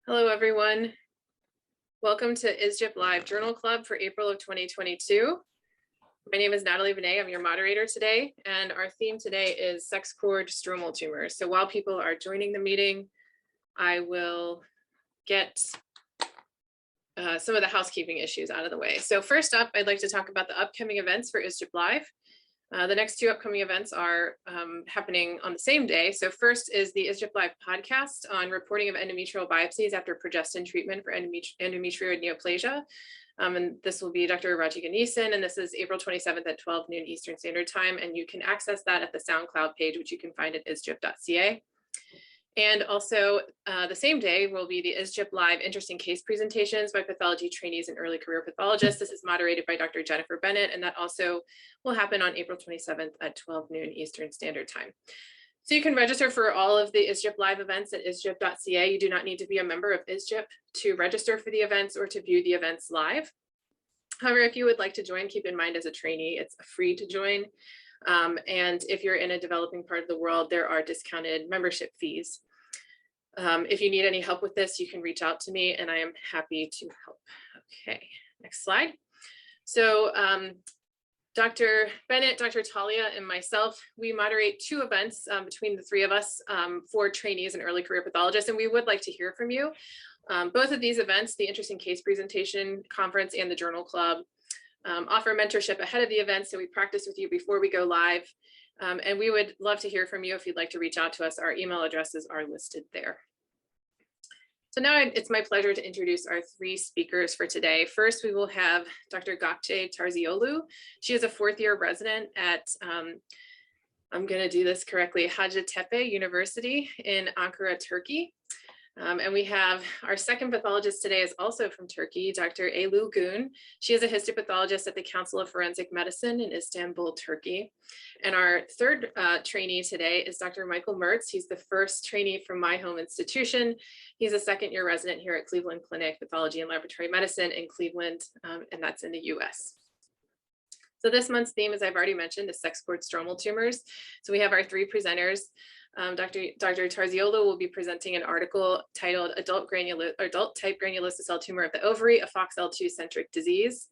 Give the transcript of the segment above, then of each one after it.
Hello, everyone. Welcome to ISGyP Live Journal Club for April of 2022. My name is Natalie Benet. I'm your moderator today, and our theme today is sex cord-stromal tumors. So while people are joining the meeting, I will get some of the housekeeping issues out of the way. So first up, I'd like to talk about the upcoming events for ISGyP Live. The next two upcoming events are happening on the same day. So first is the ISGyP Live podcast on reporting of endometrial biopsies after progestin treatment for endometrioid neoplasia. And this will be Dr. Vougiouklakis, and this is April 27th at 12 noon Eastern Standard Time. And you can access that at the SoundCloud page, which you can find at isgyp.ca. And also the same day will be the ISGyP Live Interesting Case Presentations by Pathology Trainees and Early Career Pathologists. This is moderated by Dr. Jennifer Bennett, and that also will happen on April 27th at 12 noon Eastern Standard Time. So you can register for all of the ISGyP Live events at isgyp.ca. You do not need to be a member of ISGyP to register for the events or to view the events live. However, if you would like to join, keep in mind as a trainee, it's free to join. And if you're in a developing part of the world, there are discounted membership fees. If you need any help with this, you can reach out to me and I am happy to help. Okay, next slide. So Dr. Bennett, Dr. Talia, and myself, we moderate two events between the three of us for trainees and early career pathologists, and we would like to hear from you. Both of these events, the Interesting Case Presentation Conference and the Journal Club, offer mentorship ahead of the event, so we practice with you before we go live. And we would love to hear from you if you'd like to reach out to us. Our email addresses are listed there. So now it's my pleasure to introduce our three speakers for today. First, we will have Dr. Gökçe Terzioglu. She is a fourth-year resident at, I'm going to do this correctly, Hacettepe University in Ankara, Turkey. And we have our second pathologist today is also from Turkey, Dr. Eylul. She is a histopathologist at the Council of Forensic Medicine in Istanbul, Turkey. And our third trainee today is Dr. Michael Mertz. He's the first trainee from my home institution. He's a second-year resident here at Cleveland Clinic, Pathology and Laboratory Medicine in Cleveland, and that's in the US. So this month's theme, as I've already mentioned, is sex cord-stromal tumors. So we have our three presenters. Dr. Terzioglu will be presenting an article titled Adult Type Granulosa Cell Tumor of the Ovary, a FOXL2 centric disease.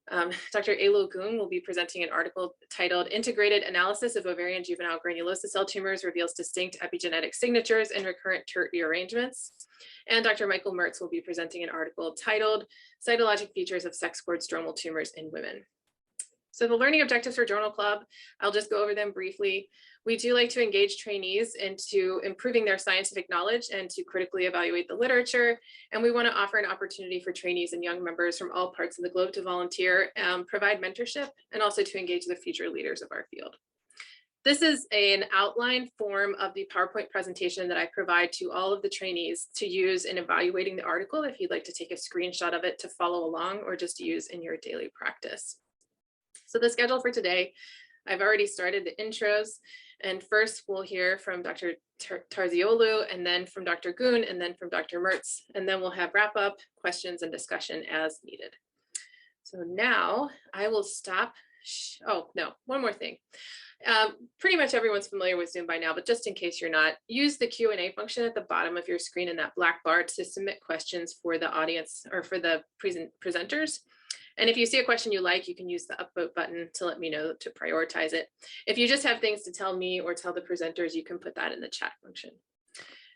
Dr. Eylul will be presenting an article titled Integrated Analysis of Ovarian Juvenile Granulosa Cell Tumors Reveals Distinct Epigenetic Signatures and Recurrent TERT Rearrangements. And Dr. Michael Mertz will be presenting an article titled Cytologic Features of Sex Cord-Stromal Tumors in Women. So the learning objectives for Journal Club, I'll just go over them briefly. We do like to engage trainees into improving their scientific knowledge and to critically evaluate the literature. And we want to offer an opportunity for trainees and young members from all parts of the globe to volunteer, provide mentorship, and also to engage the future leaders of our field. This is an outline form of the PowerPoint presentation that I provide to all of the trainees to use in evaluating the article if you'd like to take a screenshot of it to follow along or just use in your daily practice. So the schedule for today, I've already started the intros, and first we'll hear from Dr. Terzioglu, and then from Dr. Gun, and then from Dr. Mertz, and then we'll have wrap up, questions, and discussion as needed. So now I will stop. Oh, no, one more thing. Pretty much everyone's familiar with Zoom by now, but just in case you're not, use the Q&A function at the bottom of your screen in that black bar to submit questions for the audience or for the presenters. And if you see a question you like, you can use the upvote button to let me know to prioritize it. If you just have things to tell me or tell the presenters, you can put that in the chat function.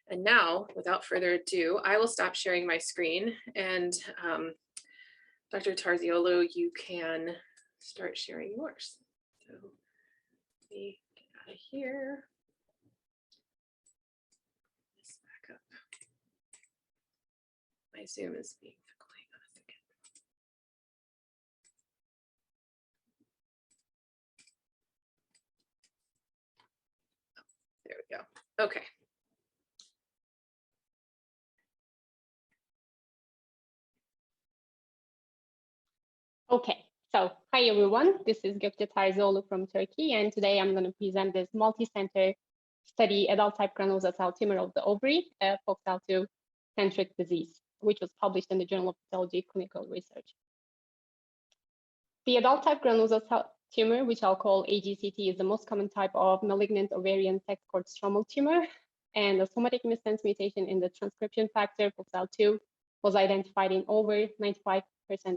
And now, without further ado, I will stop sharing my screen. And Dr. Terzioglu, you can start sharing yours. So let me get out of here. This back up. My Zoom is being There we go. Okay. Okay, so hi everyone. This is Gökçe Terzioglu from Turkey, and today I'm going to present this multi-center study adult type granulosa cell tumor of the ovary, a FOXL2 centric disease, which was published in the Journal of Pathology Clinical Research. The adult type granulosa cell tumor, which I'll call AGCT, is the most common type of malignant ovarian sex cord-stromal tumor. and a somatic missense mutation in the transcription factor FOXL2 was identified in over 95%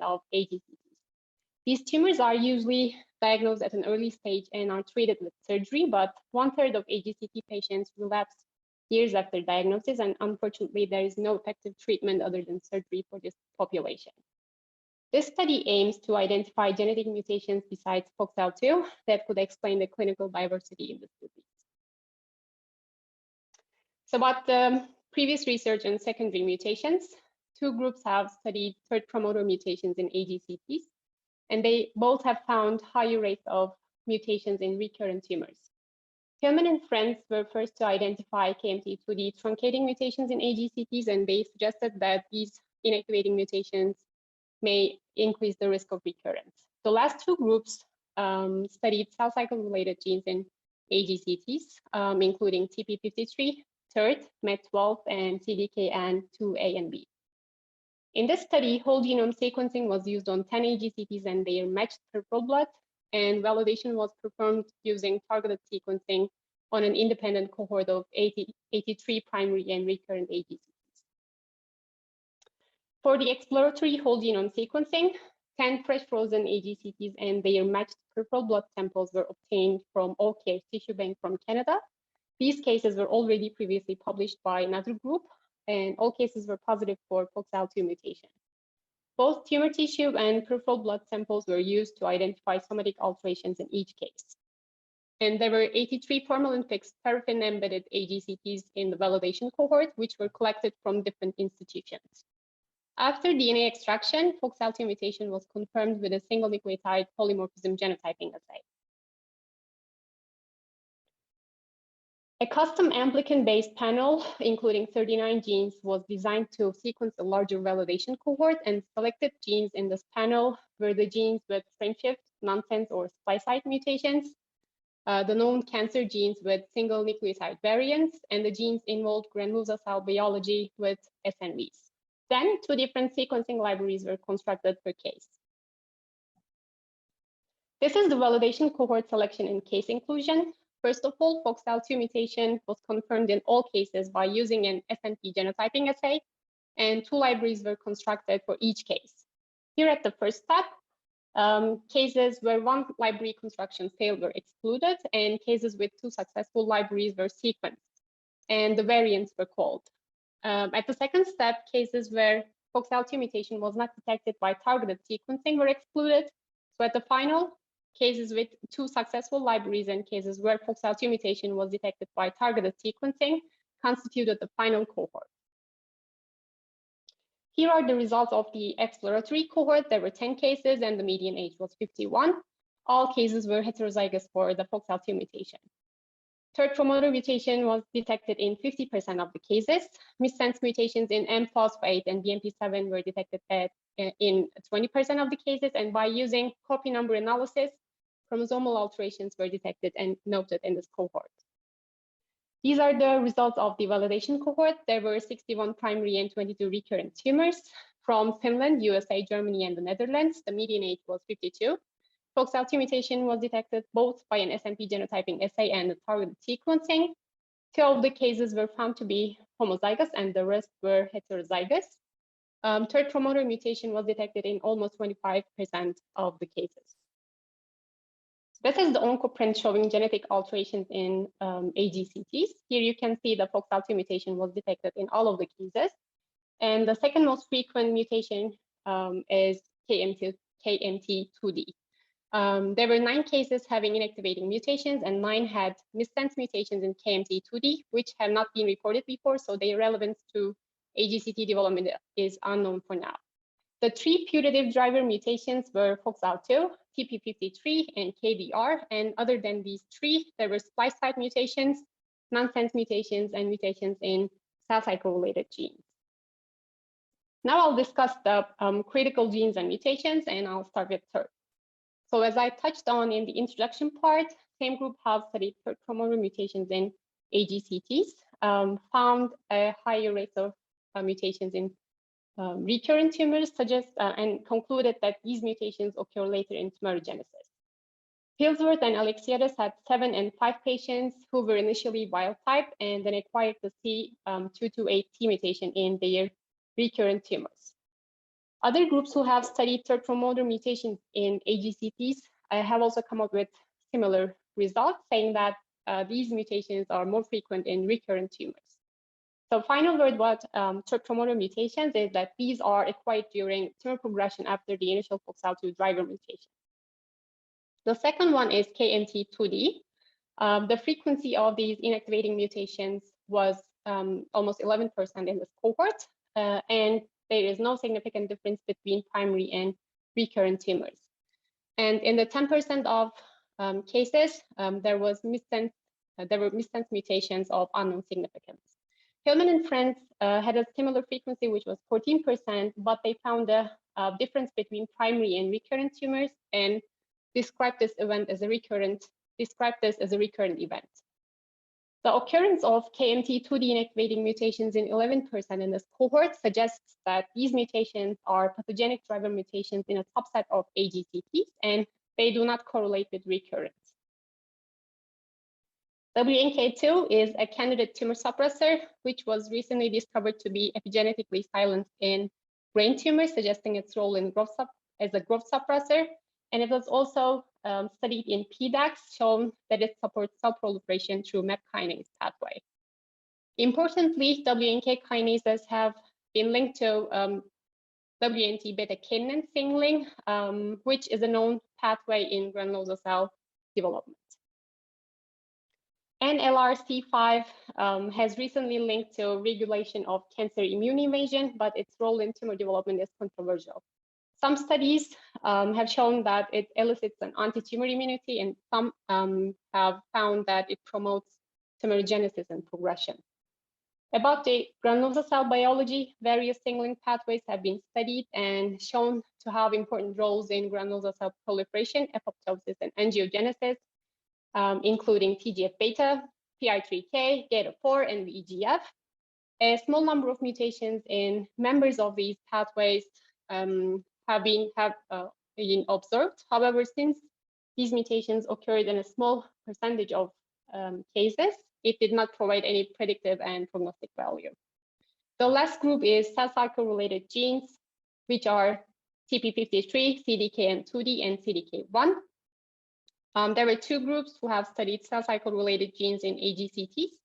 of AGCTs. These tumors are usually diagnosed at an early stage and are treated with surgery, but 1/3 of AGCT patients relapse years after diagnosis, and unfortunately, there is no effective treatment other than surgery for this population. This study aims to identify genetic mutations besides FOXL2 that could explain the clinical diversity in this disease. So about the previous research on secondary mutations, 2 groups have studied TERT promoter mutations in AGCTs, and they both have found higher rates of mutations in recurrent tumors. Tillman and friends were first to identify KMT2D truncating mutations in AGCTs, and they suggested that these inactivating mutations may increase the risk of recurrence. The last 2 groups studied cell cycle-related genes in AGCTs, including TP53, TERT, MET12, and CDKN2A and B. In this study, whole genome sequencing was used on 10 AGCTs and their matched peripheral blood, and validation was performed using targeted sequencing on an independent cohort of 83 primary and recurrent AGCTs. For the exploratory whole genome sequencing, 10 fresh frozen AGCTs and their matched peripheral blood samples were obtained from All Care Tissue Bank from Canada. These cases were already previously published by another group, and all cases were positive for FOXL2 mutation. Both tumor tissue and peripheral blood samples were used to identify somatic alterations in each case. And there were 83 formalin-fixed paraffin-embedded AGCTs in the validation cohort, which were collected from different institutions. After DNA extraction, FOXL2 mutation was confirmed with a single nucleotide polymorphism genotyping assay. A custom amplicon-based panel, including 39 genes, was designed to sequence a larger validation cohort, and selected genes in this panel were the genes with frameshift, nonsense, or splice site mutations, the known cancer genes with single nucleotide variants, and the genes involved granulosa cell biology with SNVs. Then 2 different sequencing libraries were constructed per case. This is the validation cohort selection and case inclusion. First of all, FOXL2 mutation was confirmed in all cases by using an SNP genotyping assay, and 2 libraries were constructed for each case. Here at the first step, cases where 1 library construction failed were excluded, and cases with 2 successful libraries were sequenced, and the variants were called. At the second step, cases where FOXL2 mutation was not detected by targeted sequencing were excluded. So at the final, cases with 2 successful libraries and cases where FOXL2 mutation was detected by targeted sequencing constituted the final cohort. Here are the results of the exploratory cohort. There were 10 cases and the median age was 51. All cases were heterozygous for the FOXL2 mutation. TERT promoter mutation was detected in 50% of the cases. Missense mutations in M-phosphate and BMP7 were detected in 20% of the cases, and by using copy number analysis, chromosomal alterations were detected and noted in this cohort. These are the results of the validation cohort. There were 61 primary and 22 recurrent tumors from Finland, USA, Germany, and the Netherlands. The median age was 52. FOXL2 mutation was detected both by an SNP genotyping assay and a targeted sequencing. 2 of the cases were found to be homozygous and the rest were heterozygous. TERT promoter mutation was detected in almost 25% of the cases. This is the oncoprint showing genetic alterations in AGCTs. Here you can see the FOXL2 mutation was detected in all of the cases. And the second most frequent mutation is KMT2D. There were 9 cases having inactivating mutations and 9 had missense mutations in KMT2D, which have not been reported before, so their relevance to AGCT development is unknown for now. The 3 putative driver mutations were FOXL2, TP53, and KDR, and other than these 3, there were splice site mutations, nonsense mutations, and mutations in cell cycle-related genes. Now I'll discuss the critical genes and mutations, and I'll start with TERT. So as I touched on in the introduction part, same group have studied TERT promoter mutations in AGCTs, found a higher rate of mutations in recurrent tumors, and concluded that these mutations occur later in tumorigenesis. Pilsworth and Alexiades had 7 and 5 patients who were initially wild type and then acquired the C228T mutation in their recurrent tumors. Other groups who have studied TERT promoter mutations in AGCTs have also come up with similar results, saying that these mutations are more frequent in recurrent tumors. So final word about TERT promoter mutations is that these are acquired during tumor progression after the initial FOXL2 driver mutation. The second one is KMT2D. The frequency of these inactivating mutations was almost 11% in this cohort, and there is no significant difference between primary and recurrent tumors. And in the 10% of cases, there were missense mutations of unknown significance. Hillman and friends had a similar frequency, which was 14%, but they found a difference between primary and recurrent tumors and described this as a recurrent event. The occurrence of KMT2D inactivating mutations in 11% in this cohort suggests that these mutations are pathogenic driver mutations in a subset of AGCTs, and they do not correlate with recurrence. WNK2 is a candidate tumor suppressor, which was recently discovered to be epigenetically silent in brain tumors, suggesting its role in as a growth suppressor. And it was also studied in PDAX, shown that it supports cell proliferation through MET kinase pathway. Importantly, WNK kinases have been linked to WNT beta-catenin signaling, which is a known pathway in granulosa cell development. And LRC5 has recently linked to regulation of cancer immune evasion, but its role in tumor development is controversial. Some studies have shown that it elicits an anti-tumor immunity, and some have found that it promotes tumorigenesis and progression. About the granulosa cell biology, various signaling pathways have been studied and shown to have important roles in granulosa cell proliferation, apoptosis, and angiogenesis, including TGF-beta, PI3K, GATA4, and VEGF. A small number of mutations in members of these pathways have been observed. However, since these mutations occurred in a small percentage of cases, it did not provide any predictive and prognostic value. The last group is cell cycle related genes, which are TP53, CDKN2D, and CDK1. There were 2 groups who have studied cell cycle related genes in AGCTs,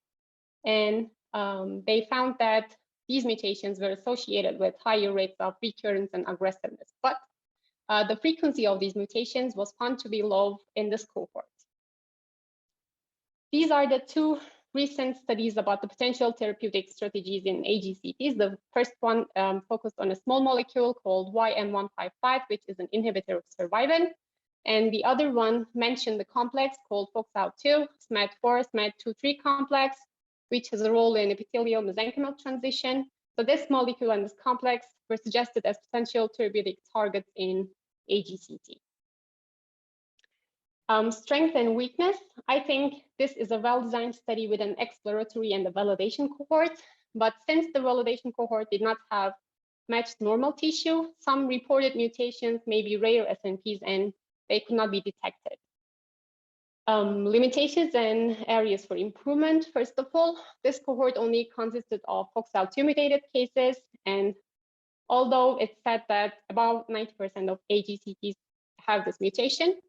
and they found that these mutations were associated with higher rates of recurrence and aggressiveness, but the frequency of these mutations was found to be low in this cohort. These are the 2 recent studies about the potential therapeutic strategies in AGCTs. The first one focused on a small molecule called YM155, which is an inhibitor of survivin. And the other one mentioned the complex called FOXL2, SMAD4, SMAD2/3 complex, which has a role in epithelial mesenchymal transition. So this molecule and this complex were suggested as potential therapeutic targets in AGCT. Strength and weakness. I think this is a well-designed study with an exploratory and a validation cohort, but since the validation cohort did not have matched normal tissue, some reported mutations may be rare SNPs and they could not be detected. Limitations and areas for improvement. First of all, this cohort only consisted of FOXL2 mutated cases, and although it's said that about 90% of AGCTs have this mutation,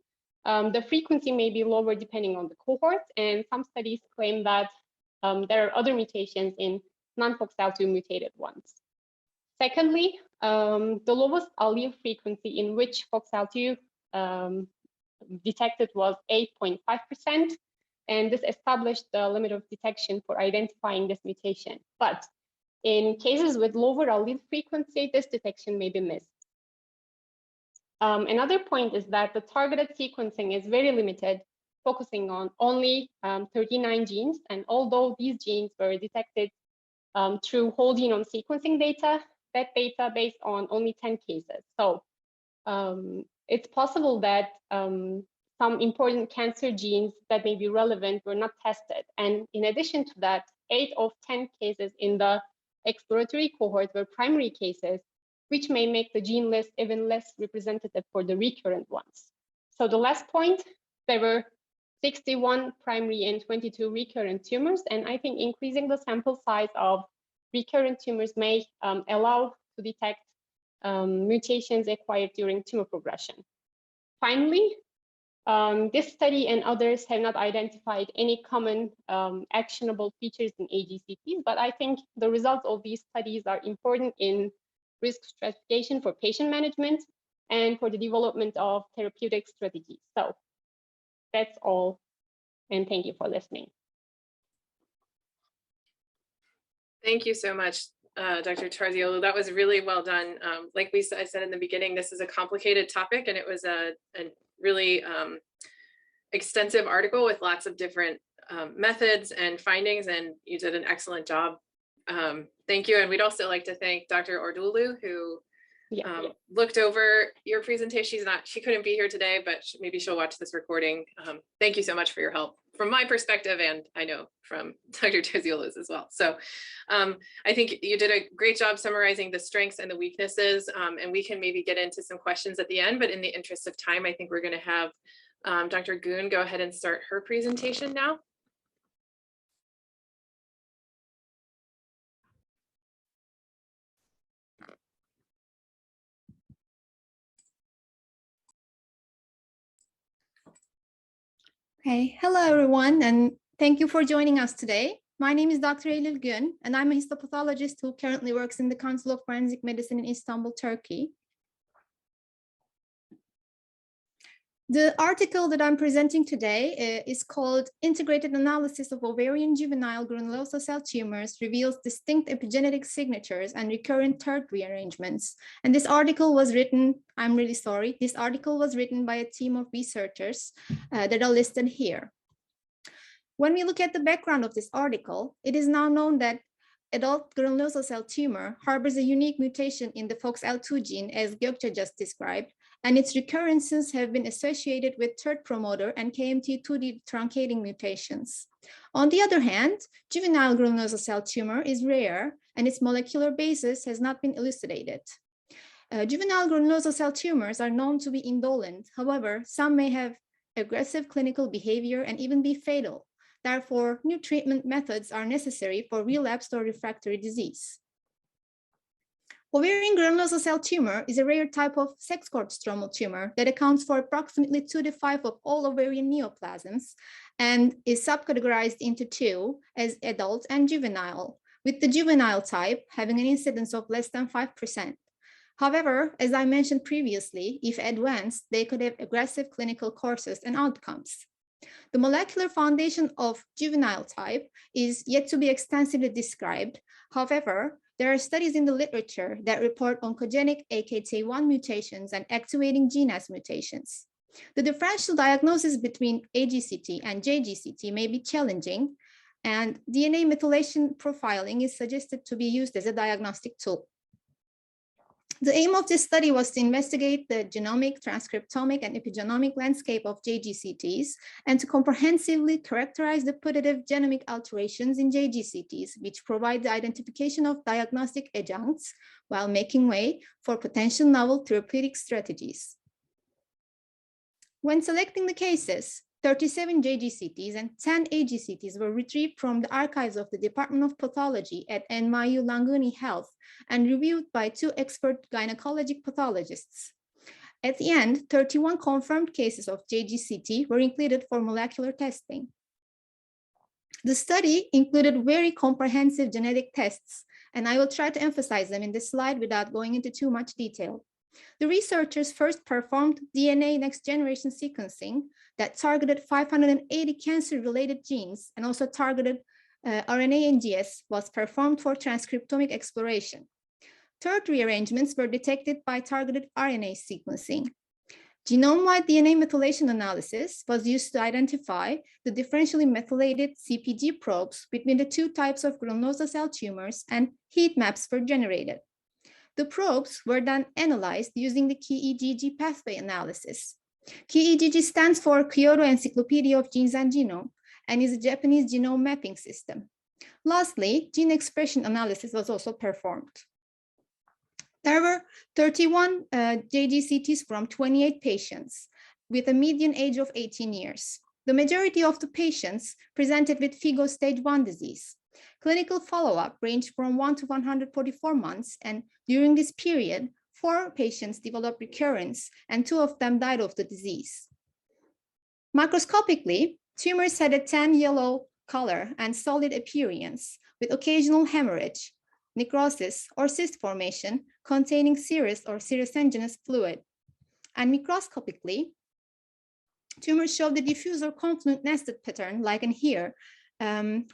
the frequency may be lower depending on the cohort, and some studies claim that there are other mutations in non-FOXL2 mutated ones. Secondly, the lowest allele frequency in which FOXL2 detected was 8.5%, and this established the limit of detection for identifying this mutation. But in cases with lower allele frequency, this detection may be missed. Another point is that the targeted sequencing is very limited, focusing on only 39 genes, and although these genes were detected through whole genome sequencing data, that data based on only 10 cases. So it's possible that some important cancer genes that may be relevant were not tested. And in addition to that, 8 of 10 cases in the exploratory cohort were primary cases, which may make the gene list even less representative for the recurrent ones. So the last point, there were 61 primary and 22 recurrent tumors. And I think increasing the sample size of recurrent tumors may allow to detect mutations acquired during tumor progression. Finally, this study and others have not identified any common actionable features in AGCTs, but I think the results of these studies are important in risk stratification for patient management and for the development of therapeutic strategies. So that's all, and thank you for listening. Thank you so much, Dr. Terzioglu. That was really well done. Like I said in the beginning, this is a complicated topic, and it was a really extensive article with lots of different methods and findings, and you did an excellent job. Thank you. And we'd also like to thank Dr. Ordulu, who looked over your presentation. She couldn't be here today, but maybe she'll watch this recording. Thank you so much for your help from my perspective, and I know from Dr. Terzioglu's as well. So I think you did a great job summarizing the strengths and the weaknesses, and we can maybe get into some questions at the end, but in the interest of time, I think we're going to have Dr. Goon go ahead and start her presentation now. Okay, hello everyone, and thank you for joining us today. My name is Dr. Eylul Gün, and I'm a histopathologist who currently works in the Council of Forensic Medicine in Istanbul, Turkey. The article that I'm presenting today is called Integrated Analysis of Ovarian Juvenile Granulosa Cell Tumors Reveals Distinct Epigenetic Signatures and Recurrent TERT Rearrangements. And this article was written, I'm really sorry, this article was written by a team of researchers that are listed here. When we look at the background of this article, it is now known that adult granulosa cell tumor harbors a unique mutation in the FOXL2 gene, as Gökçe just described, and its recurrences have been associated with TERT promoter and KMT2D truncating mutations. On the other hand, juvenile granulosa cell tumor is rare, and its molecular basis has not been elucidated. Juvenile granulosa cell tumors are known to be indolent. However, some may have aggressive clinical behavior and even be fatal. Therefore, new treatment methods are necessary for relapsed or refractory disease. Ovarian granulosa cell tumor is a rare type of sex cord-stromal tumor that accounts for approximately 2 to 5 of all ovarian neoplasms and is subcategorized into two as adult and juvenile, with the juvenile type having an incidence of less than 5%. However, as I mentioned previously, if advanced, they could have aggressive clinical courses and outcomes. The molecular foundation of juvenile type is yet to be extensively described. However, there are studies in the literature that report oncogenic AKT1 mutations and activating GNAS mutations. The differential diagnosis between AGCT and JGCT may be challenging, and DNA methylation profiling is suggested to be used as a diagnostic tool. The aim of this study was to investigate the genomic, transcriptomic, and epigenomic landscape of JGCTs and to comprehensively characterize the putative genomic alterations in JGCTs, which provide the identification of diagnostic adjuncts while making way for potential novel therapeutic strategies. When selecting the cases, 37 JGCTs and 10 AGCTs were retrieved from the archives of the Department of Pathology at NYU Langone Health and reviewed by 2 expert gynecologic pathologists. At the end, 31 confirmed cases of JGCT were included for molecular testing. The study included very comprehensive genetic tests, and I will try to emphasize them in this slide without going into too much detail. The researchers first performed DNA next-generation sequencing that targeted 580 cancer-related genes, and also targeted RNA NGS was performed for transcriptomic exploration. TERT rearrangements were detected by targeted RNA sequencing. Genome-wide DNA methylation analysis was used to identify the differentially methylated CpG probes between the 2 types of granulosa cell tumors, and heat maps were generated. The probes were then analyzed using the KEGG pathway analysis. KEGG stands for Kyoto Encyclopedia of Genes and Genome and is a Japanese genome mapping system. Lastly, gene expression analysis was also performed. There were 31 JGCTs from 28 patients, with a median age of 18 years. The majority of the patients presented with FIGO stage 1 disease. Clinical follow-up ranged from 1 to 144 months, and during this period, 4 patients developed recurrence and 2 of them died of the disease. Microscopically, tumors had a tan yellow color and solid appearance with occasional hemorrhage, necrosis, or cyst formation containing serous or serous-engenous fluid. And microscopically, tumors show the diffuse or confluent nested pattern, like in here,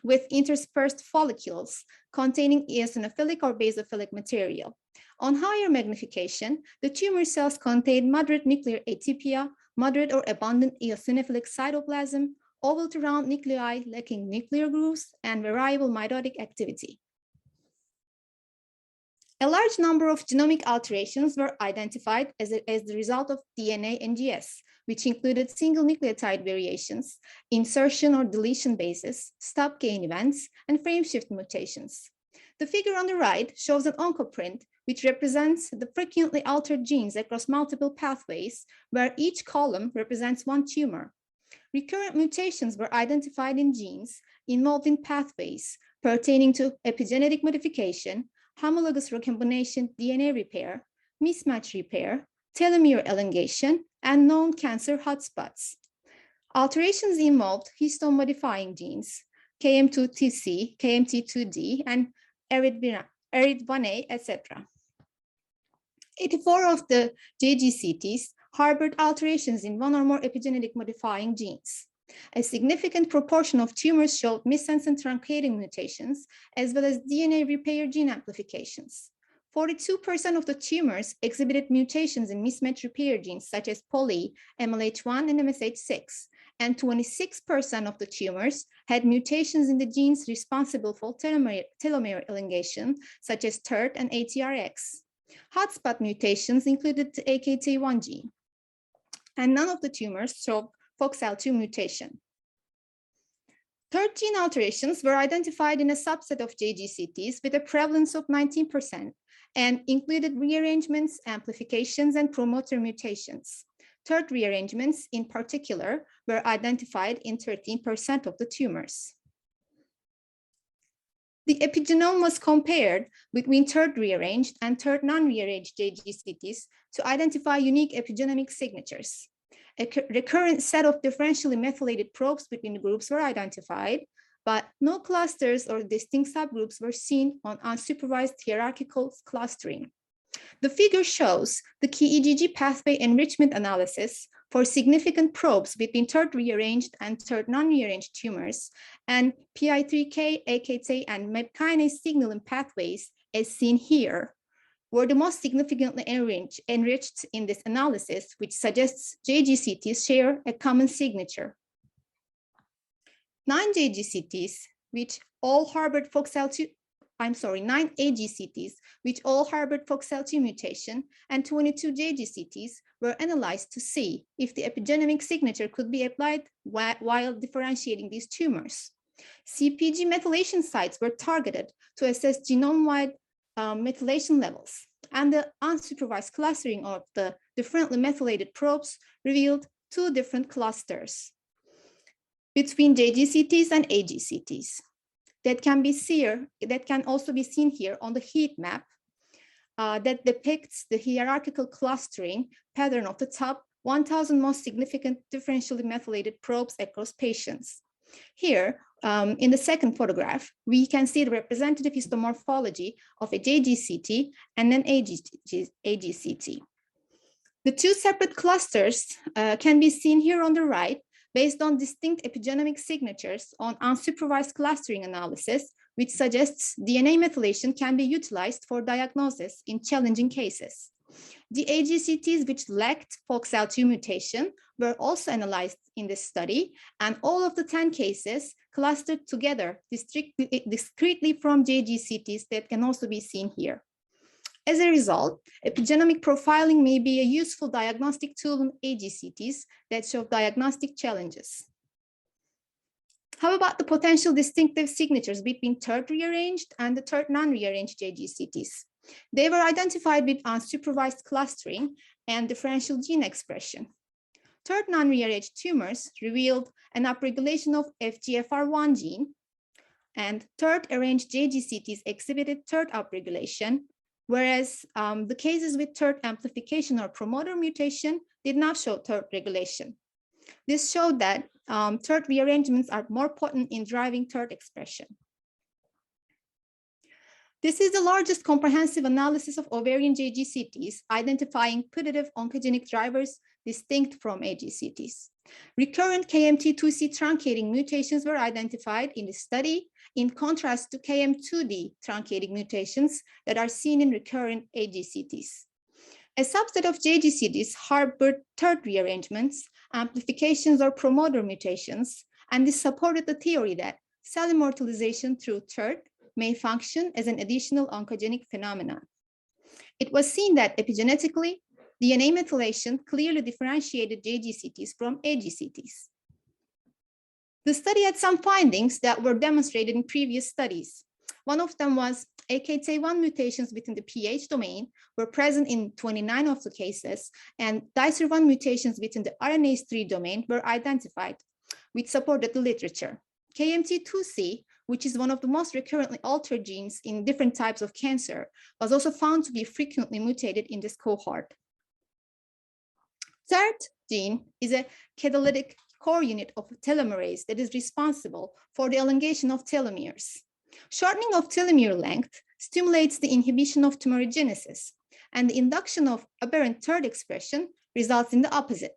with interspersed follicles containing eosinophilic or basophilic material. On higher magnification, the tumor cells contain moderate nuclear atypia, moderate or abundant eosinophilic cytoplasm, oval to round nuclei lacking nuclear grooves, and variable mitotic activity. A large number of genomic alterations were identified as the result of DNA NGS, which included single nucleotide variations, insertion or deletion bases, stop gain events, and frame shift mutations. The figure on the right shows an oncoprint, which represents the frequently altered genes across multiple pathways, where each column represents one tumor. Recurrent mutations were identified in genes involved in pathways pertaining to epigenetic modification, homologous recombination DNA repair, mismatch repair, telomere elongation, and known cancer hotspots. Alterations involved histone-modifying genes, KM2TC, KMT2D, and ARID1A, etc. 84 of the JGCTs harbored alterations in one or more epigenetic modifying genes. A significant proportion of tumors showed missense and truncating mutations, as well as DNA repair gene amplifications. 42% of the tumors exhibited mutations in mismatch repair genes such as poly, MLH1, and MSH6, and 26% of the tumors had mutations in the genes responsible for telomere elongation, such as TERT and ATRX. Hotspot mutations included the AKT1 gene, and none of the tumors showed FOXL2 mutation. TERT gene alterations were identified in a subset of JGCTs with a prevalence of 19% and included rearrangements, amplifications, and promoter mutations. TERT rearrangements, in particular, were identified in 13% of the tumors. The epigenome was compared between TERT rearranged and TERT non-rearranged JGCTs to identify unique epigenomic signatures. A recurrent set of differentially methylated probes between the groups were identified, but no clusters or distinct subgroups were seen on unsupervised hierarchical clustering. The figure shows the key EGG pathway enrichment analysis for significant probes between TERT rearranged and TERT non-rearranged tumors, and PI3K, AKT, and MEP kinase signaling pathways, as seen here, were the most significantly enriched in this analysis, which suggests JGCTs share a common signature. 9 JGCTs, which all harbored FOXL2, 9 AGCTs, which all harbored FOXL2 mutation, and 22 JGCTs were analyzed to see if the epigenomic signature could be applied while differentiating these tumors. CpG methylation sites were targeted to assess genome-wide methylation levels, and the unsupervised clustering of the differently methylated probes revealed 2 different clusters between JGCTs and AGCTs. That can also be seen here on the heat map that depicts the hierarchical clustering pattern of the top 1,000 most significant differentially methylated probes across patients. Here, in the second photograph, we can see the representative histomorphology of a JGCT and an AGCT. The 2 separate clusters can be seen here on the right, based on distinct epigenomic signatures on unsupervised clustering analysis, which suggests DNA methylation can be utilized for diagnosis in challenging cases. The AGCTs which lacked FOXL2 mutation were also analyzed in this study, and all of the 10 cases clustered together discretely from JGCTs that can also be seen here. As a result, epigenomic profiling may be a useful diagnostic tool in AGCTs that show diagnostic challenges. How about the potential distinctive signatures between TERT rearranged and the TERT non-rearranged JGCTs? They were identified with unsupervised clustering and differential gene expression. TERT non-rearranged tumors revealed an upregulation of FGFR1 gene, and TERT-arranged JGCTs exhibited TERT upregulation, whereas the cases with TERT amplification or promoter mutation did not show TERT regulation. This showed that TERT rearrangements are more potent in driving TERT expression. This is the largest comprehensive analysis of ovarian JGCTs, identifying putative oncogenic drivers distinct from AGCTs. Recurrent KMT2C truncating mutations were identified in the study, in contrast to KM2D truncating mutations that are seen in recurrent AGCTs. A subset of JGCTs harbored TERT rearrangements, amplifications, or promoter mutations, and this supported the theory that cell immortalization through TERT may function as an additional oncogenic phenomenon. It was seen that epigenetically, DNA methylation clearly differentiated JGCTs from AGCTs. The study had some findings that were demonstrated in previous studies. One of them was AKT1 mutations within the pH domain were present in 29 of the cases, and DICER1 mutations within the RNase 3 domain were identified, which supported the literature. KMT2C, which is one of the most recurrently altered genes in different types of cancer, was also found to be frequently mutated in this cohort. TERT gene is a catalytic core unit of telomerase that is responsible for the elongation of telomeres. Shortening of telomere length stimulates the inhibition of tumorigenesis, and the induction of aberrant TERT expression results in the opposite.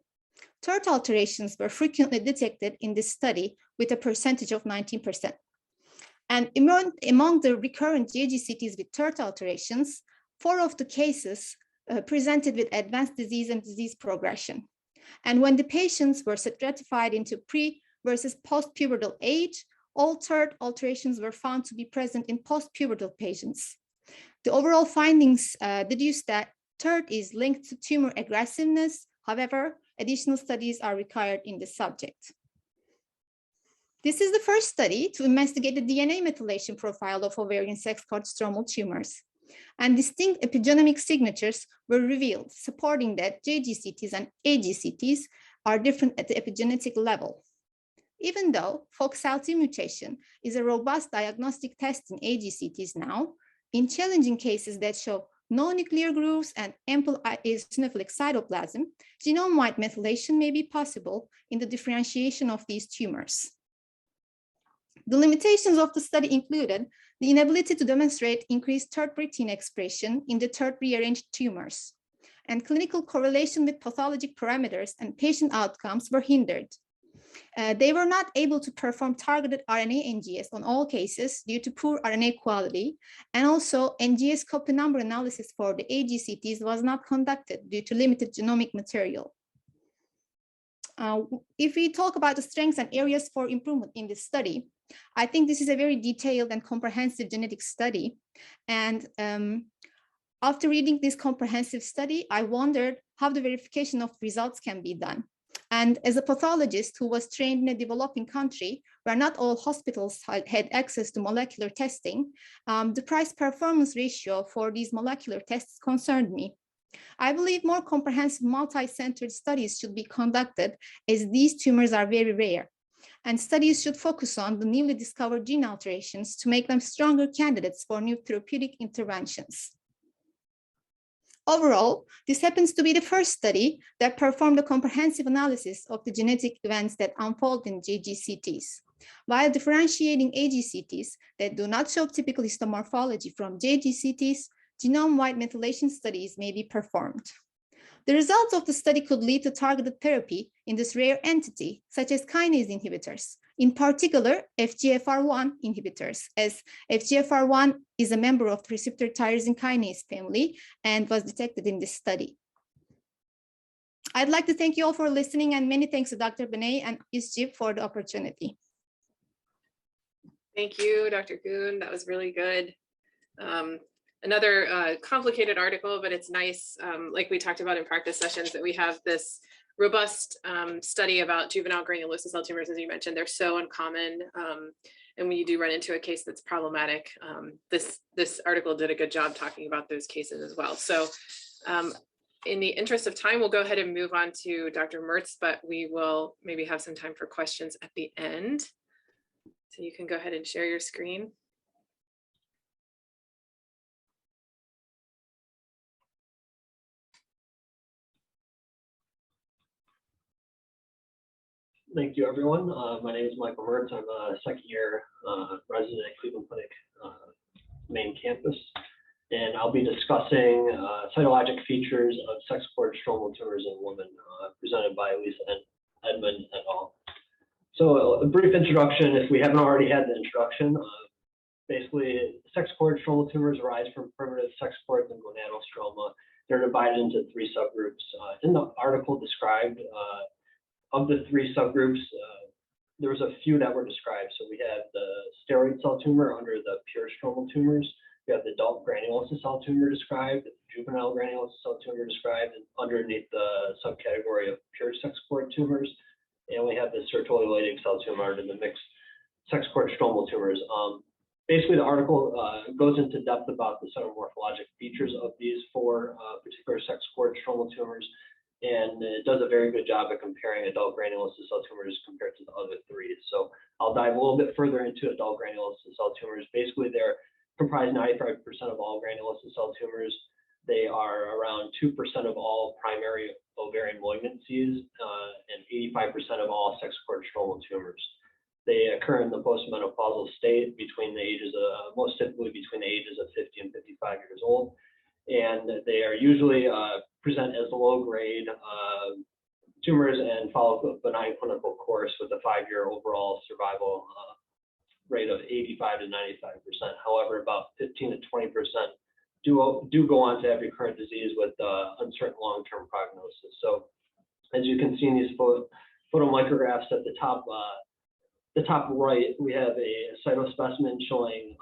TERT alterations were frequently detected in this study with a percentage of 19%. And among the recurrent JGCTs with TERT alterations, 4 of the cases presented with advanced disease and disease progression. And when the patients were stratified into pre versus post-pubertal age, all TERT alterations were found to be present in post-pubertal patients. The overall findings deduced that TERT is linked to tumor aggressiveness. However, additional studies are required in this subject. This is the first study to investigate the DNA methylation profile of ovarian sex cord-stromal tumors. And distinct epigenomic signatures were revealed, supporting that JGCTs and AGCTs are different at the epigenetic level. Even though FOXL2 mutation is a robust diagnostic test in AGCTs now, in challenging cases that show no nuclear grooves and ample eosinophilic cytoplasm, genome-wide methylation may be possible in the differentiation of these tumors. The limitations of the study included the inability to demonstrate increased TERT protein expression in the TERT rearranged tumors, and clinical correlation with pathologic parameters and patient outcomes were hindered. They were not able to perform targeted RNA NGS on all cases due to poor RNA quality, and also NGS copy number analysis for the AGCTs was not conducted due to limited genomic material. If we talk about the strengths and areas for improvement in this study, I think this is a very detailed and comprehensive genetic study. And after reading this comprehensive study, I wondered how the verification of results can be done. And as a pathologist who was trained in a developing country where not all hospitals had access to molecular testing, the price-performance ratio for these molecular tests concerned me. I believe more comprehensive multi-centered studies should be conducted, as these tumors are very rare. And studies should focus on the newly discovered gene alterations to make them stronger candidates for new therapeutic interventions. Overall, this happens to be the first study that performed a comprehensive analysis of the genetic events that unfold in JGCTs, while differentiating AGCTs that do not show typical histomorphology from JGCTs. Genome-wide methylation studies may be performed. The results of the study could lead to targeted therapy in this rare entity, such as kinase inhibitors, in particular FGFR1 inhibitors, as FGFR1 is a member of the receptor tyrosine kinase family and was detected in this study. I'd like to thank you all for listening, and many thanks to Dr. Benet and ISGyP for the opportunity. Thank you, Dr. Goon. That was really good. Another complicated article, but it's nice, like we talked about in practice sessions, that we have this robust study about juvenile granulosa cell tumors. As you mentioned, they're so uncommon. And when you do run into a case that's problematic, this article did a good job talking about those cases as well. So in the interest of time, we'll go ahead and move on to Dr. Mertz, but we will maybe have some time for questions at the end. So you can go ahead and share your screen. Thank you, everyone. My name is Michael Mertz. I'm a second-year resident at Cleveland Clinic main campus, and I'll be discussing cytologic features of sex cord-stromal tumors in women, presented by Lisa and Edmund et al. So a brief introduction, if we haven't already had the introduction. Basically, sex cord-stromal tumors arise from primitive sex cords and gonadal stroma. They're divided into 3 subgroups. In the article described, of the 3 subgroups, there was a few that were described. So we have the steroid cell tumor under the pure stromal tumors. We have the adult granulosa cell tumor described, juvenile granulosa cell tumor described, and underneath the subcategory of pure sex cord tumors. And we have the sertoli-lytic cell tumor under the mixed sex cord stromal tumors. Basically, the article goes into depth about the cytomorphologic features of these 4 particular sex cord stromal tumors. And it does a very good job at comparing adult granulosa cell tumors compared to the other 3. So I'll dive a little bit further into adult granulosa cell tumors. Basically, they're comprise 95% of all granulosa cell tumors. They are around 2% of all primary ovarian malignancies and 85% of all sex cord-stromal tumors. They occur in the postmenopausal state between the ages of, most typically between the ages of 50 and 55 years old. And they are usually present as low-grade tumors and follow a benign clinical course with a 5-year overall survival rate of 85 to 95%. However, about 15 to 20% do go on to have recurrent disease with uncertain long-term prognosis. So as you can see in these photomicrographs at the top right, we have a cytospecimen showing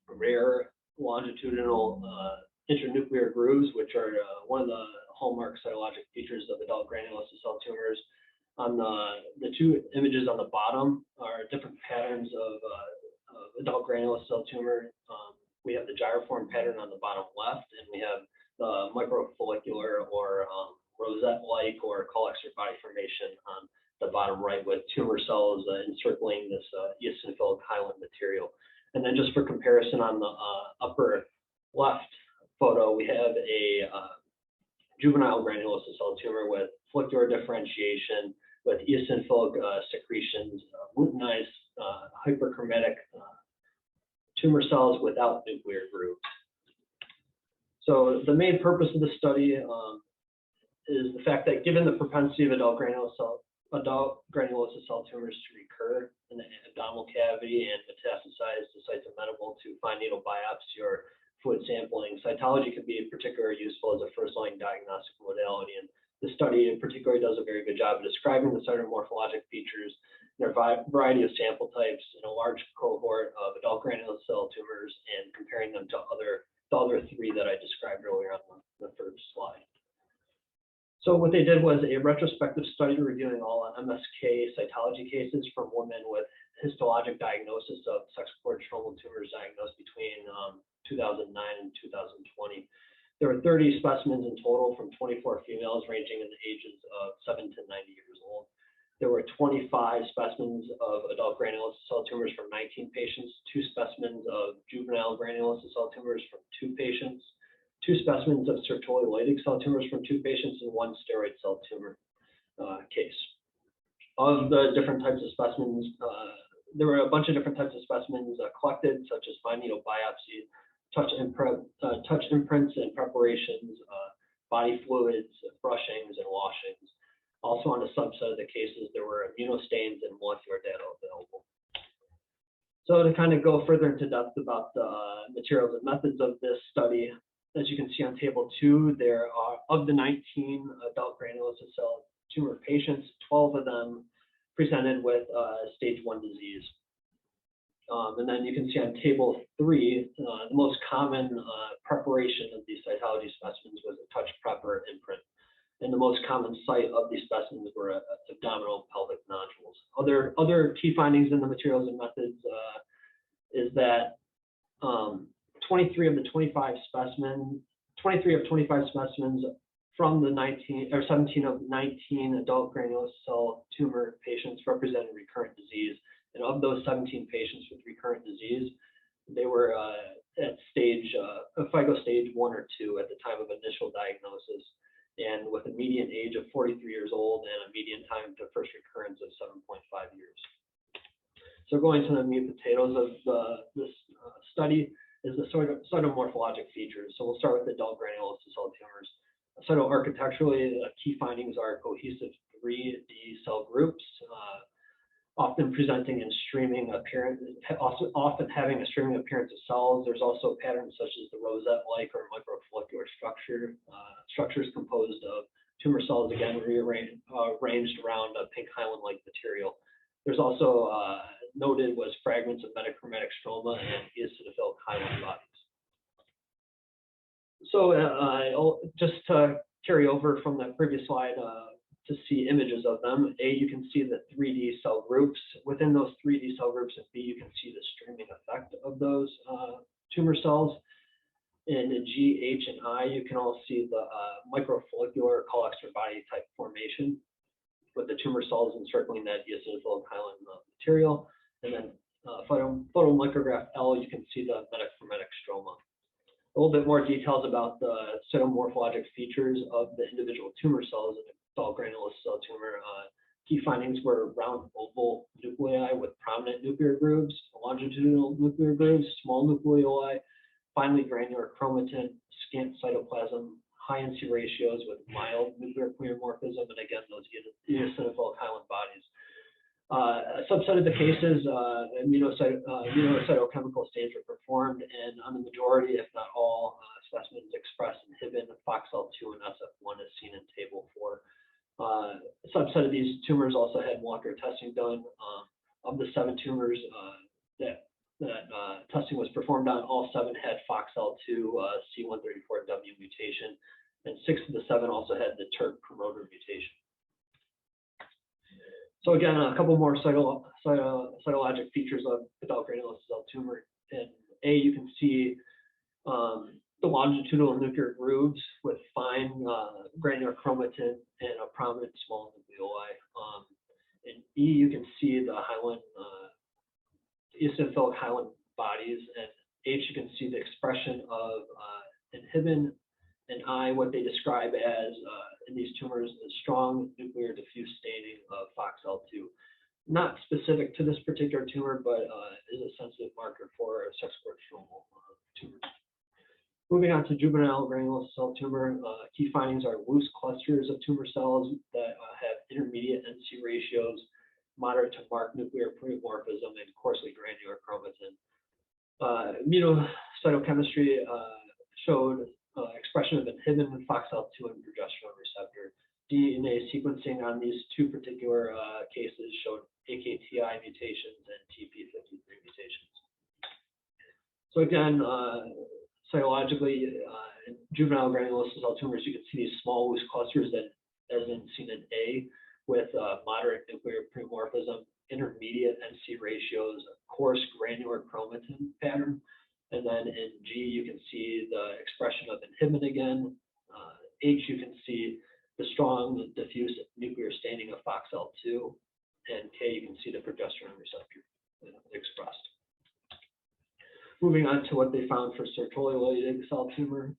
rare longitudinal internuclear grooves, which are one of the hallmark cytologic features of adult granulosa cell tumors. On the 2 images on the bottom are different patterns of adult granulosa cell tumor. We have the gyroform pattern on the bottom left, and we have the microfollicular or rosette-like or calyxar body formation on the bottom right, with tumor cells encircling this eosinophilic hyaline material. And then just for comparison, on the upper left photo, we have a juvenile granulosa cell tumor with follicular differentiation, with eosinophilic secretions, luteinized, hyperchromatic tumor cells without nuclear grooves. So the main purpose of the study is the fact that given the propensity of adult granulosa cell tumors to recur in the abdominal cavity and metastasize to sites amenable to fine needle biopsy or fluid sampling, cytology can be particularly useful as a first-line diagnostic modality. And the study in particular does a very good job of describing the cytomorphologic features in a variety of sample types in a large cohort of adult granulosa cell tumors and comparing them to the other 3 that I described earlier on the first slide. So what they did was a retrospective study reviewing all MSK cytology cases from women with histologic diagnosis of sex cord-stromal tumors diagnosed between 2009 and 2020. There were 30 specimens in total from 24 females ranging in the ages of 7 to 90 years old. There were 25 specimens of adult granulosa cell tumors from 19 patients, 2 specimens of juvenile granulosa cell tumors from 2 patients, 2 specimens of sertoli-lytic cell tumors from 2 patients, and 1 steroid cell tumor case. Of the different types of specimens, there were a bunch of different types of specimens collected, such as fine needle biopsy, touch imprints and preparations, body fluids, brushings, and washings. Also, on a subset of the cases, there were immunostains and molecular data available. So to kind of go further into depth about the materials and methods of this study, as you can see on table 2, there are, of the 19 adult granulosa cell tumor patients, 12 of them presented with stage 1 disease. And then you can see on table 3, the most common preparation of these cytology specimens was a touch prepper imprint. And the most common site of these specimens were abdominal pelvic nodules. Other key findings in the materials and methods is that 23 of 25 specimens from the 17 of 19 adult granulosa cell tumor patients represented recurrent disease. And of those 17 patients with recurrent disease, they were at FIGO stage 1 or 2 at the time of initial diagnosis, and with a median age of 43 years old and a median time to first recurrence of 7.5 years. So going to the meat and potatoes of this study is the cytomorphologic features. So we'll start with adult granulosa cell tumors. Cytoarchitecturally, key findings are cohesive 3D cell groups, often presenting in streaming appearance, often having a streaming appearance of cells. There's also patterns such as the rosette-like or microfollicular structures composed of tumor cells, again rearranged around a pink hyaline-like material. There's also noted was fragments of metachromatic stroma and eosinophilic hyaline bodies. So just to carry over from that previous slide to see images of them, A, you can see the 3D cell groups. Within those 3D cell groups, and B, you can see the streaming effect of those tumor cells. In G, H, and I, you can all see the microfollicular collector body type formation with the tumor cells encircling that eosinophilic hyaline material. And then photomicrograph L, you can see the metachromatic stroma. A little bit more details about the cytomorphologic features of the individual tumor cells in adult granulosa cell tumor. Key findings were round oval nuclei with prominent nuclear grooves, longitudinal nuclear grooves, small nucleoli, finely granular chromatin, scant cytoplasm, high NC ratios with mild nuclear pleomorphism, and again, those eosinophilic hyaline bodies. A subset of the cases, immunocytochemical stains were performed, and on the majority, if not all, specimens expressed inhibin, FOXL2, and SF1 as seen in Table 4. A subset of these tumors also had molecular testing done. Of the 7 tumors that testing was performed on, all 7 had FOXL2 C134W mutation, and 6 of the 7 also had the TERT promoter mutation. So again, a couple more cytologic features of adult granulosa cell tumor. In A, you can see the longitudinal nuclear grooves with fine granular chromatin and a prominent small nucleoli. In E, you can see the hyaline, eosinophilic hyaline bodies, and H, you can see the expression of inhibin, and I, what they describe as in these tumors, the strong nuclear diffuse staining of FOXL2. Not specific to this particular tumor, but is a sensitive marker for sex cord-stromal tumors. Moving on to juvenile granulosa cell tumor, key findings are loose clusters of tumor cells that have intermediate NC ratios, moderate to marked nuclear pleomorphism, and coarsely granular chromatin. Immunocytochemistry showed expression of inhibin with FOXL2 and progesterone receptor. DNA sequencing on these 2 particular cases showed AKTI mutations and TP53 mutations. So again, cytologically, in juvenile granulosa cell tumors, you can see these small loose clusters that, as in seen in A, with moderate nuclear pleomorphism, intermediate NC ratios, coarse granular chromatin pattern. And then in G, you can see the expression of inhibin again. H, you can see the strong diffuse nuclear staining of FOXL2. And K, you can see the progesterone receptor expressed. Moving on to what they found for sertoliolytic cell tumor.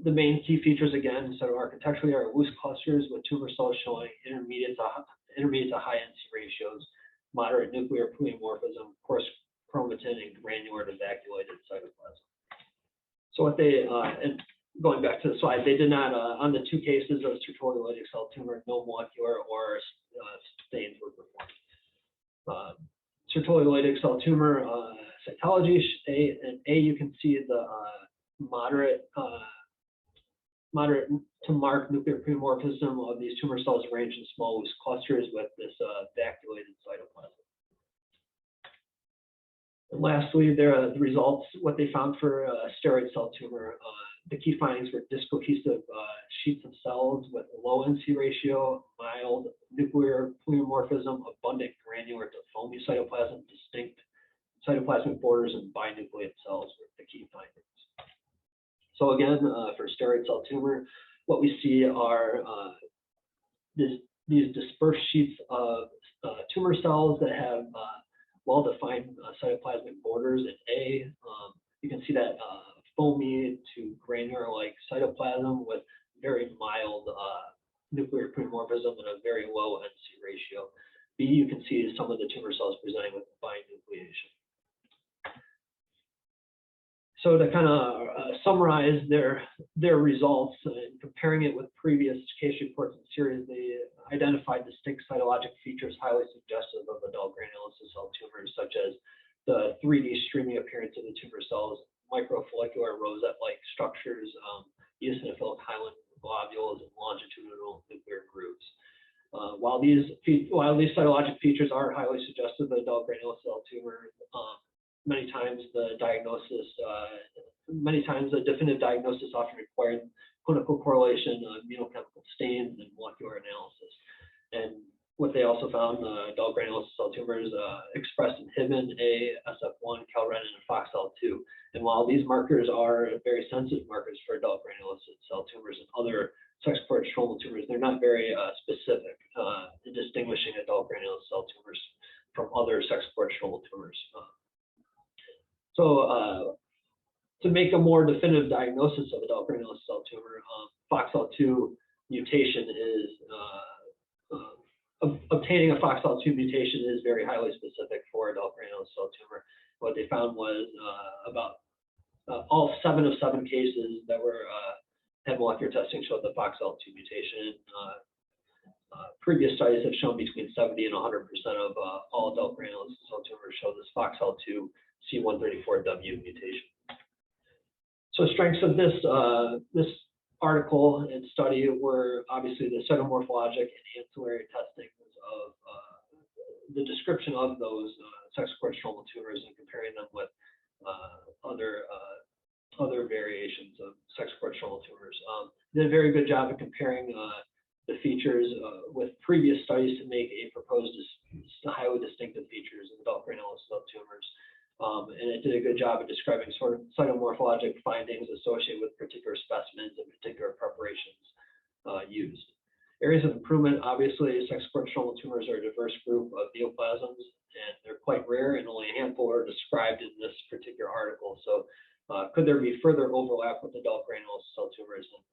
The main key features, again, cytoarchitecturally, are loose clusters with tumor cells showing intermediate to high NC ratios, moderate nuclear pleomorphism, coarse chromatin, and granular to vacuolated cytoplasm. So what they, and going back to the slide, they did not, on the 2 cases of sertoliolytic cell tumor, no molecular or stains were performed. Sertoliolytic cell tumor cytology, A, you can see the moderate to marked nuclear pleomorphism of these tumor cells arranged in small loose clusters with this vacuolated cytoplasm. And lastly, the results, what they found for steroid cell tumor, the key findings were discohesive sheets of cells with a low NC ratio, mild nuclear pleomorphism, abundant granular to foamy cytoplasm, distinct cytoplasmic borders, and binucleate cells were the key findings. So again, for steroid cell tumor, what we see are these dispersed sheets of tumor cells that have well-defined cytoplasmic borders at A. You can see that foamy to granular-like cytoplasm with very mild nuclear polymorphism and a very low NC ratio. B, you can see some of the tumor cells presenting with binucleation. So to kind of summarize their results and comparing it with previous case reports and series, they identified distinct cytologic features highly suggestive of adult granulosa cell tumors, such as the 3D streaming appearance of the tumor cells, microfollicular rosette-like structures, eosinophilic hyaline globules, and longitudinal nuclear grooves. While these cytologic features are highly suggestive of adult granulosa cell tumor, many times the definitive diagnosis often required clinical correlation, immunochemical stains, and molecular analysis. And what they also found, adult granulosa cell tumors expressed inhibin A, SF1, calrenin, and FOXL2. And while these markers are very sensitive markers for adult granulosa cell tumors and other sex-cord stromal tumors, they're not very specific in distinguishing adult granulosa cell tumors from other sex-cord stromal tumors. So to make a more definitive diagnosis of adult granulosa cell tumor, FOXL2 mutation is, obtaining a FOXL2 mutation is very highly specific for adult granulosa cell tumor. What they found was about all 7 of 7 cases that were had molecular testing showed the FOXL2 mutation. Previous studies have shown between 70 and 100% of all adult granulosa cell tumors show this FOXL2 C134W mutation. So strengths of this article and study were obviously the cytomorphologic and ancillary testings of the description of those sex-cord stromal tumors and comparing them with other variations of sex-cord stromal tumors. Did a very good job of comparing the features with previous studies to make a proposed highly distinctive features of adult granulosa cell tumors. And it did a good job of describing sort of cytomorphologic findings associated with particular specimens and particular preparations used. Areas of improvement, obviously, sex-cord stromal tumors are a diverse group of neoplasms, and they're quite rare, and only a handful are described in this particular article. So could there be further overlap with adult granulosa cell tumors and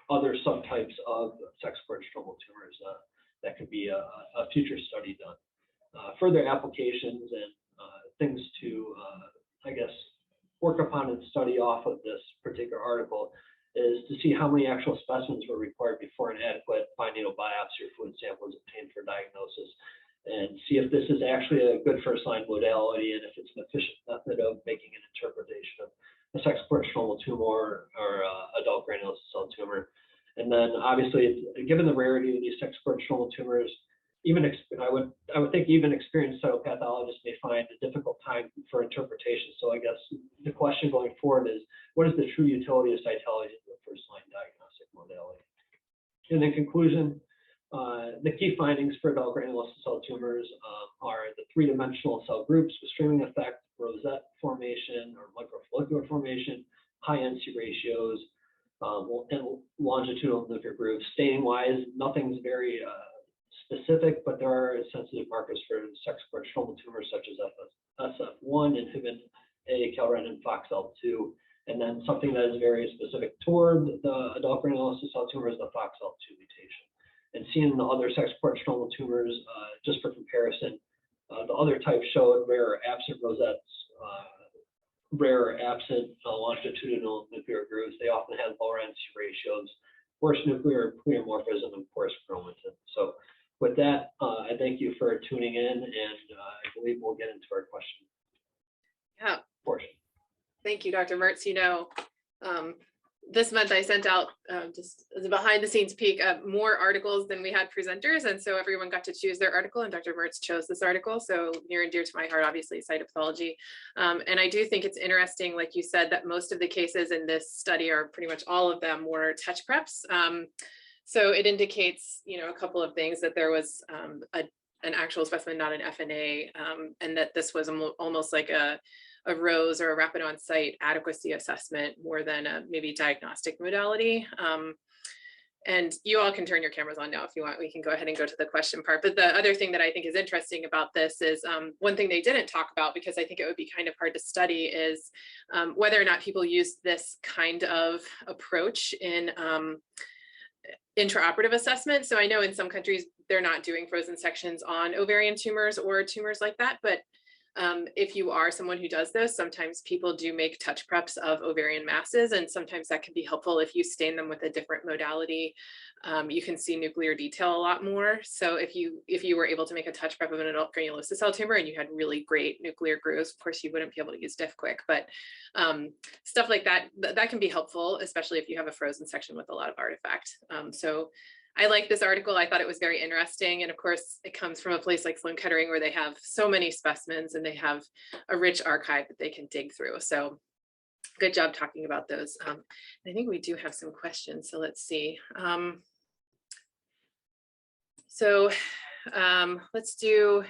other subtypes of sex-cord stromal tumors? That could be a future study done. Further applications and things to, I guess, work upon and study off of this particular article is to see how many actual specimens were required before an adequate fine needle biopsy or fluid sample is obtained for diagnosis, and see if this is actually a good first-line modality and if it's an efficient method of making an interpretation of a sex-cord stromal tumor or adult granulosa cell tumor. And then, obviously, given the rarity of these sex-cord stromal tumors, I would think even experienced cytopathologists may find a difficult time for interpretation. So I guess the question going forward is, what is the true utility of cytology as a first-line diagnostic modality? And in conclusion, the key findings for adult granulosa cell tumors are the 3-dimensional cell groups with streaming effect, rosette formation or microfollicular formation, high NC ratios, and longitudinal nuclear grooves. Staining-wise, nothing's very specific, but there are sensitive markers for sex-cord stromal tumors such as SF1, inhibin A, calrenin, FOXL2, and then something that is very specific toward the adult granulosa cell tumor is the FOXL2 mutation. And seeing the other sex-cord stromal tumors, just for comparison, the other types showed rare or absent rosettes, rare or absent longitudinal nuclear grooves. They often have lower NC ratios, worse nuclear pleomorphism, and porous chromatin. So with that, I thank you for tuning in, and I believe we'll get into our question portion. Thank you, Dr. Mertz. You know, this month I sent out, just as a behind the scenes peek, more articles than we had presenters. And so everyone got to choose their article, and Dr. Mertz chose this article. So near and dear to my heart, obviously, cytopathology. And I do think it's interesting, like you said, that most of the cases in this study, are pretty much all of them, were touch preps. So it indicates, you know, a couple of things, that there was an actual specimen, not an FNA, and that this was almost like a a ROSE or a rapid on-site adequacy assessment more than a maybe diagnostic modality. And you all can turn your cameras on now if you want. We can go ahead and go to the question part. But the other thing that I think is interesting about this is one thing they didn't talk about, because I think it would be kind of hard to study, is whether or not people use this kind of approach in intraoperative assessment. So I know in some countries, they're not doing frozen sections on ovarian tumors or tumors like that. But if you are someone who does this, sometimes people do make touch preps of ovarian masses, and sometimes that can be helpful if you stain them with a different modality. You can see nuclear detail a lot more. So if you were able to make a touch prep of an adult granulosa cell tumor and you had really great nuclear grooves, of course you wouldn't be able to use diff quick, but stuff like that can be helpful, especially if you have a frozen section with a lot of artifact. So I like this article. I thought it was very interesting. And of course, it comes from a place like Sloan Kettering where they have so many specimens and they have a rich archive that they can dig through. So good job talking about those. I think we do have some questions. So let's see. Let's do,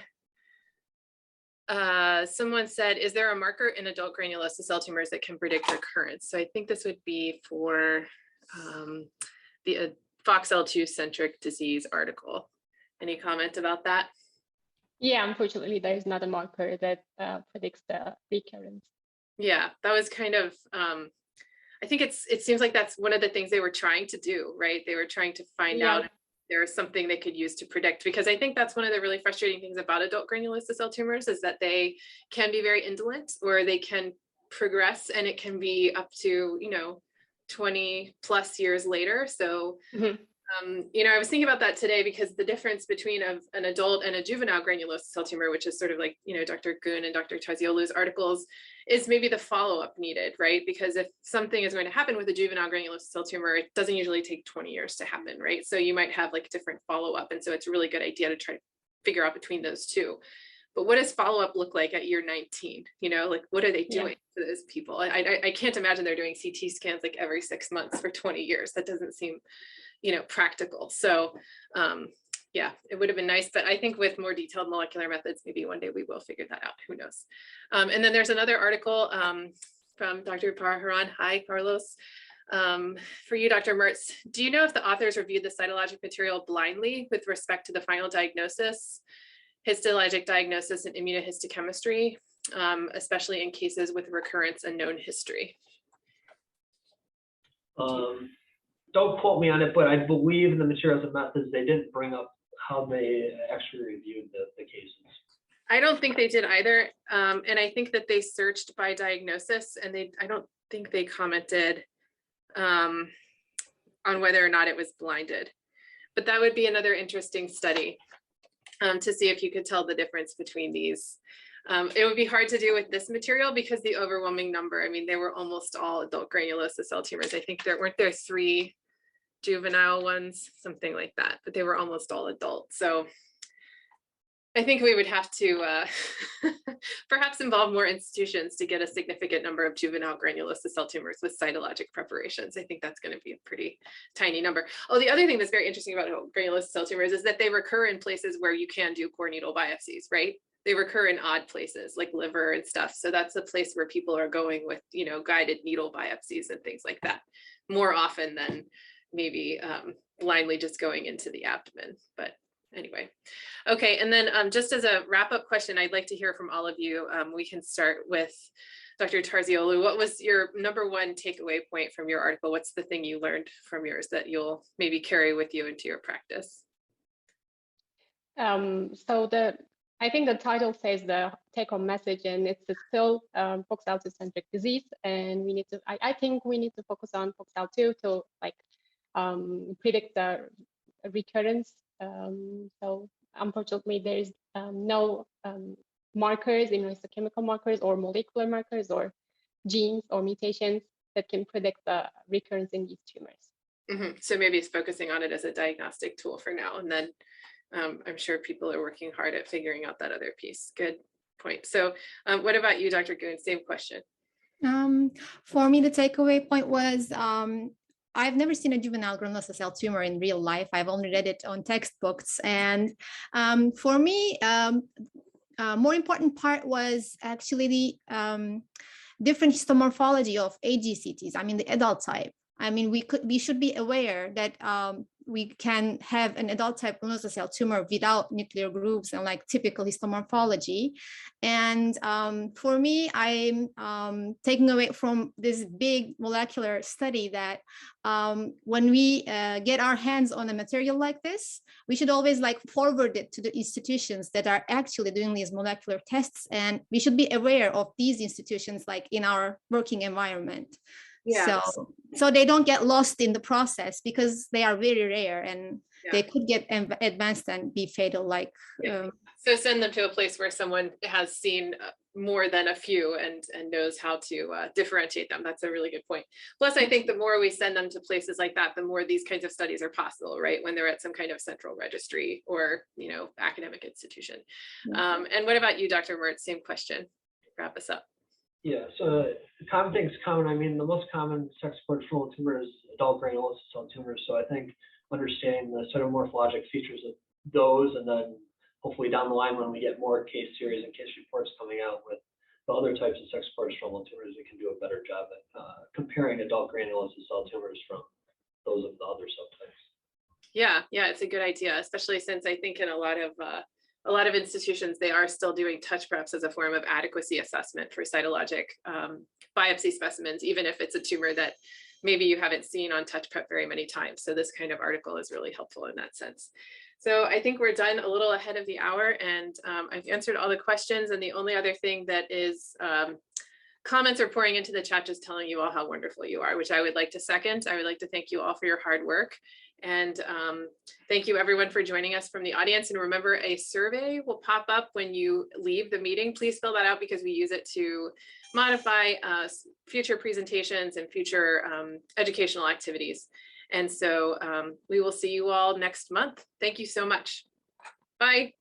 someone said, is there a marker in adult granulosa cell tumors that can predict recurrence? So I think this would be for the FOXL2 centric disease article. Any comment about that? Yeah, unfortunately, there is not a marker that predicts the recurrence. Yeah, that was kind of, I think it seems like that's one of the things they were trying to do, right? They were trying to find out if there was something they could use to predict, because I think that's one of the really frustrating things about adult granulosa cell tumors is that they can be very indolent, or they can progress, and it can be up to, 20 plus years later. So, I was thinking about that today, because the difference between an adult and a juvenile granulosa cell tumor, which is sort of like, Dr. Gun and Dr. Terzioglu's articles, is maybe the follow-up needed, right? Because if something is going to happen with a juvenile granulosa cell tumor, it doesn't usually take 20 years to happen, right? So you might have like different follow-up. And so it's a really good idea to try to figure out between those two. But what does follow-up look like at year 19? Like, what are they doing for those people? I can't imagine they're doing CT scans like every 6 months for 20 years. That doesn't seem, practical. So yeah, it would have been nice, but I think with more detailed molecular methods, maybe one day we will figure that out. Who knows? And then there's another article from Dr. Parharan. Hi, Carlos. For you, Dr. Mertz, do you know if the authors reviewed the cytologic material blindly with respect to the final diagnosis, histologic diagnosis, and immunohistochemistry, especially in cases with recurrence and known history? Don't quote me on it, but I believe in the materials and methods, they didn't bring up how they actually reviewed the cases. I don't think they did either. And I think that they searched by diagnosis, and I don't think they commented on whether or not it was blinded. But that would be another interesting study to see if you could tell the difference between these. It would be hard to do with this material because the overwhelming number, they were almost all adult granulosa cell tumors. I think weren't there 3 juvenile ones, something like that, but they were almost all adult. So I think we would have to perhaps involve more institutions to get a significant number of juvenile granulosa cell tumors with cytologic preparations. I think that's going to be a pretty tiny number. Oh, the other thing that's very interesting about granulosa cell tumors is that they recur in places where you can do core needle biopsies, right? They recur in odd places like liver and stuff. So that's a place where people are going with, guided needle biopsies and things like that more often than maybe blindly just going into the abdomen. But anyway, okay. And then just as a wrap-up question, I'd like to hear from all of you. We can start with Dr. Terzioglu. What was your #1 takeaway point from your article? What's the thing you learned from yours that you'll maybe carry with you into your practice? I think the title says the take-home message, and it's still FOXL2 centric disease, and we need to. I think we need to focus on FOXL2 to predict the recurrence. So unfortunately, there is no markers, immunohistochemical markers, or molecular markers, or genes or mutations that can predict the recurrence in these tumors. So maybe it's focusing on it as a diagnostic tool for now, and then I'm sure people are working hard at figuring out that other piece. Good point. So what about you, Dr. Goon? Same question. For me, the takeaway point was I've never seen a juvenile granulosa cell tumor in real life. I've only read it on textbooks. And for me, more important part was actually the different histomorphology of AGCTs, I mean the adult type. I mean, we should be aware that we can have an adult type granulosa cell tumor without nuclear groups and like typical histomorphology. And for me, I'm taking away from this big molecular study that when we get our hands on a material like this, we should always like forward it to the institutions that are actually doing these molecular tests. And we should be aware of these institutions like in our working environment. Yeah. So they don't get lost in the process because they are very rare and they could get advanced and be fatal. Like so send them to a place where someone has seen more than a few and knows how to differentiate them. That's a really good point. Plus, I think the more we send them to places like that, the more these kinds of studies are possible, right? When they're at some kind of central registry or, you know, academic institution. And what about you, Dr. Mertz? Same question. Wrap us up. Yeah, so common things common. I mean, the most common sex cord-stromal tumor is adult granulosa cell tumors. So I think understanding the cytomorphologic features of those, and then hopefully down the line when we get more case series and case reports coming out with the other types of sex cord-stromal tumors, we can do a better job at comparing adult granulosa cell tumors from those of the other subtypes. Yeah, it's a good idea, especially since I think in a lot of institutions, they are still doing touch preps as a form of adequacy assessment for cytologic biopsy specimens, even if it's a tumor that maybe you haven't seen on touch prep very many times. So this kind of article is really helpful in that sense. So I think we're done a little ahead of the hour, and I've answered all the questions. And the only other thing that is comments are pouring into the chat just telling you all how wonderful you are, which I would like to second. I would like to thank you all for your hard work. And thank you everyone for joining us from the audience. And remember, a survey will pop up when you leave the meeting. Please fill that out because we use it to modify future presentations and future educational activities. And so we will see you all next month. Thank you so much. Bye.